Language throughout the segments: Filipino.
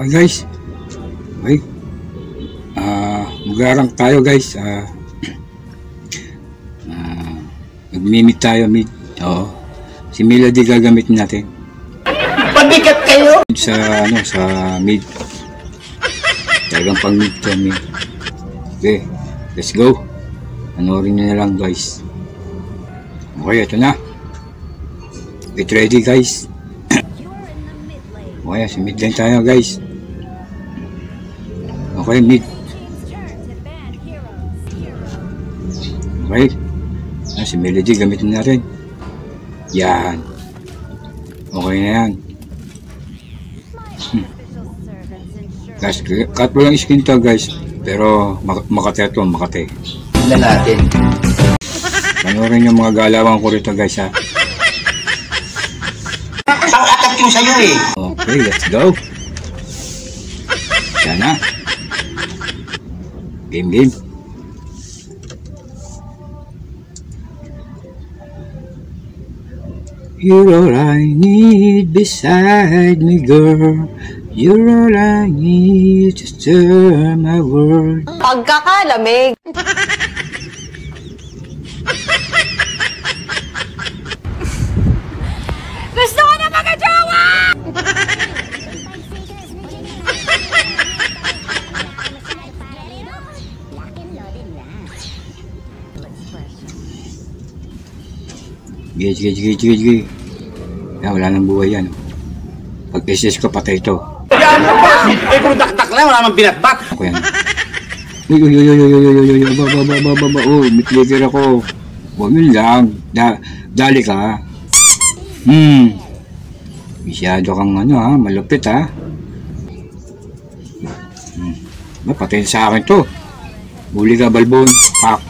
Okay guys. Okay. Mag-arang tayo guys. Mag-mimit tayo mid. Oo. Si Melody gagamitin natin. Pabigat kayo! Sa mid. Talagang pang mid to mid. Okay. Let's go. Panoorin nyo na lang guys. Okay, ito na. Get ready guys. Okay, sa mid lang tayo guys. Okay, mid. Okay. Si Melody gamitin natin. Yan. Okay na yan. Guys, cut mo lang skin to guys. Pero makate ito, makate. Tignan natin. Panoorin yung mga galawan ko rito guys ha. Pang-atak yung sa'yo eh. Okay, let's go. Yan na. Game. You're all I need beside me, girl. You're all I need to stir my world. Pagkakalamig. Gusto ko na mag-ajawa! Sige. Yan, wala nang buhay yan. Pag SS ko, patay ito. Eh, kung dakdak lang, wala mang binatbat. Ako yan. Uy, mitligger ako. Huwag yun lang. Dali ka. Masyado kang malupit ha. Patay sa akin to. Huli ka, balbon. Pak.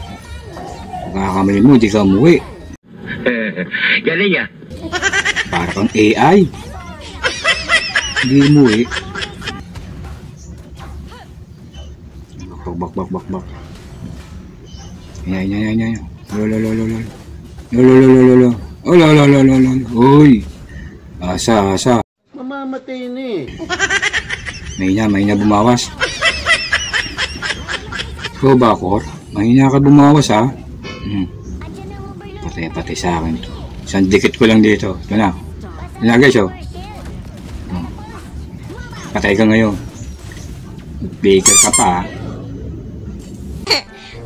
Pagkakamali mo, di ka umuwi. Galing ya. Para kang AI. Hindi umuwi. Bak. Yan. Lolo. Uy. Asa. Mamamatay na eh. Mahina bumawas. Ikaw ba, Kor? Mahina ka bumawas ha. Patay sa akin to. Isang dikit ko lang dito. Ito na. Ito na guys oh. Patay ka ngayon. Baker ka pa ha.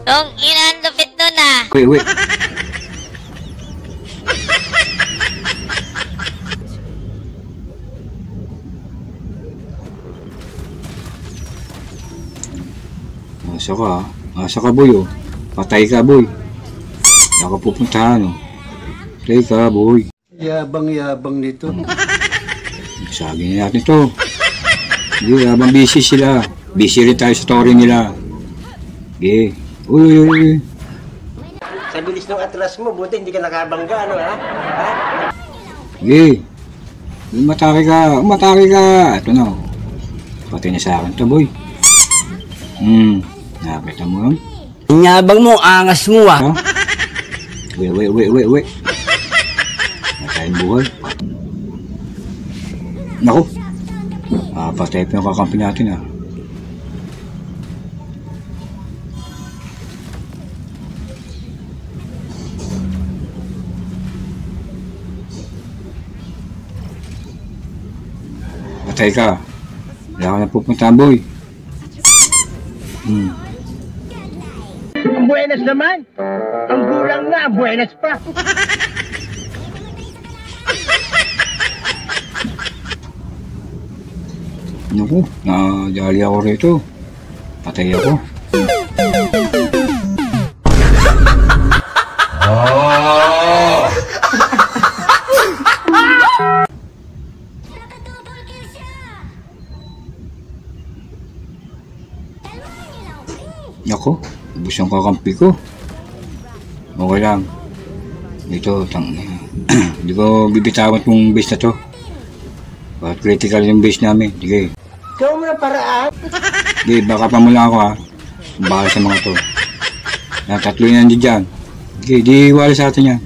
Nung inandupit nun ah. Wait. Asa ka boy oh. Patay ka boy. Ako pupuntahan oh. Patay ka boy. Yabang nito. Sabi na natin to. Hindi, habang busy sila. Busy rin tayo sa story nila. Okay. Uy. Sa bilis ng atlas mo, buti hindi ka nakabangga, ano ha? Okay. Umatake ka. Ito na. Patay na sa akin to boy. Nakakita mo yun? Inyabang mo, angas mo ah. Wait. Matayang buhay. Naku. Patay pa yung kakampi natin ah. Patay ka. Wala ka na pupunta boy. Buenas naman. Ang gulang nga, buenas pa. Naku, nadali ako rito. Patay ako. Naku, ubus yung kakampi ko. Okay lang. Ito, hindi ko bibitawan yung base na to. But critical yung base namin. Sige. Ikaw mo na paraan. Sige, baka pa mula ako ha. Bahala sa mga to. Tatlo yan dyan. Sige, di wala sa atin yan.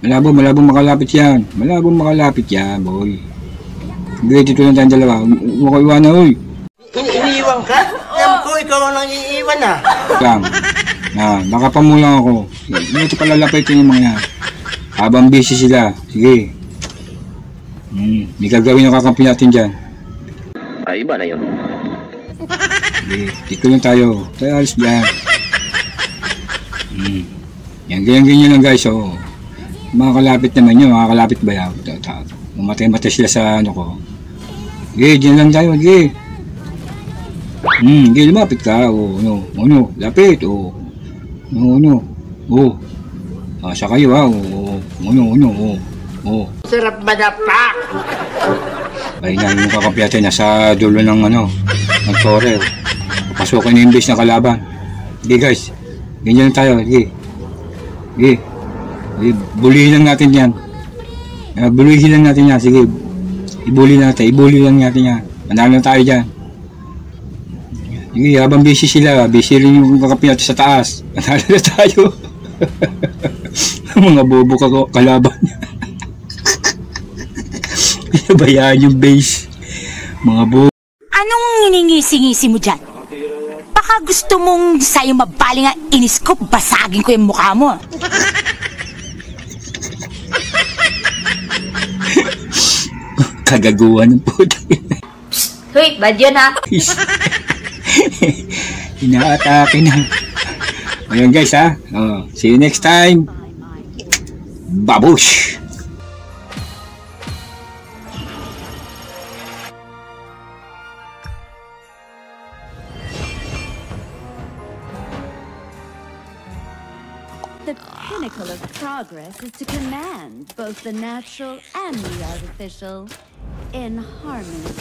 Malabong makalapit yan. Malabong makalapit yan, boy. Sige, dito lang tayong dalawa. Huwag ko iwanan, oy. ikaw ang nang-iiwan ah. Lang. Baka pa mo lang ako. Ito pala lapitin yung mga yan. Habang busy sila. Sige. May gagawin ang kakampi natin dyan. Ay, iba na yun. Sige. Dito lang tayo. Tayo alis dyan. Yan, ganyan lang guys. Oh. Mga kalapit naman yun. Mga kalapit ba yan? Mamatay-matay sila sa ano ko. Sige, dyan lang tayo. Sige. Sige, lumapit ka. Lapit. Asa kayo ha. Sarap madapak. Ay na yung kakampi natin. Nasa dulo ng ng tore. Papasukin na yung base ng kalaban. Sige guys. Ganyan lang tayo. Sige. Bulihin lang natin yan. Bulihin lang natin yan. Sige. Ibuli lang natin yan. Manalo na tayo dyan. Sige, habang busy sila, busy rin yung kakampi natin sa taas. Manalo na tayo. Mga bobo kalaban. Pinabayaan yung base. Mga bobo. Anong nginingisi-ngisi mo dyan? Baka gusto mong sa'yo mabaling ang inis ko, basagin ko yung mukha mo. Kagaguhan ng puto. Hoy, bad yun ha? Inaatake na. Ayun guys ha. See you next time. Babush! The pinnacle of progress is to command both the natural and the artificial in harmony.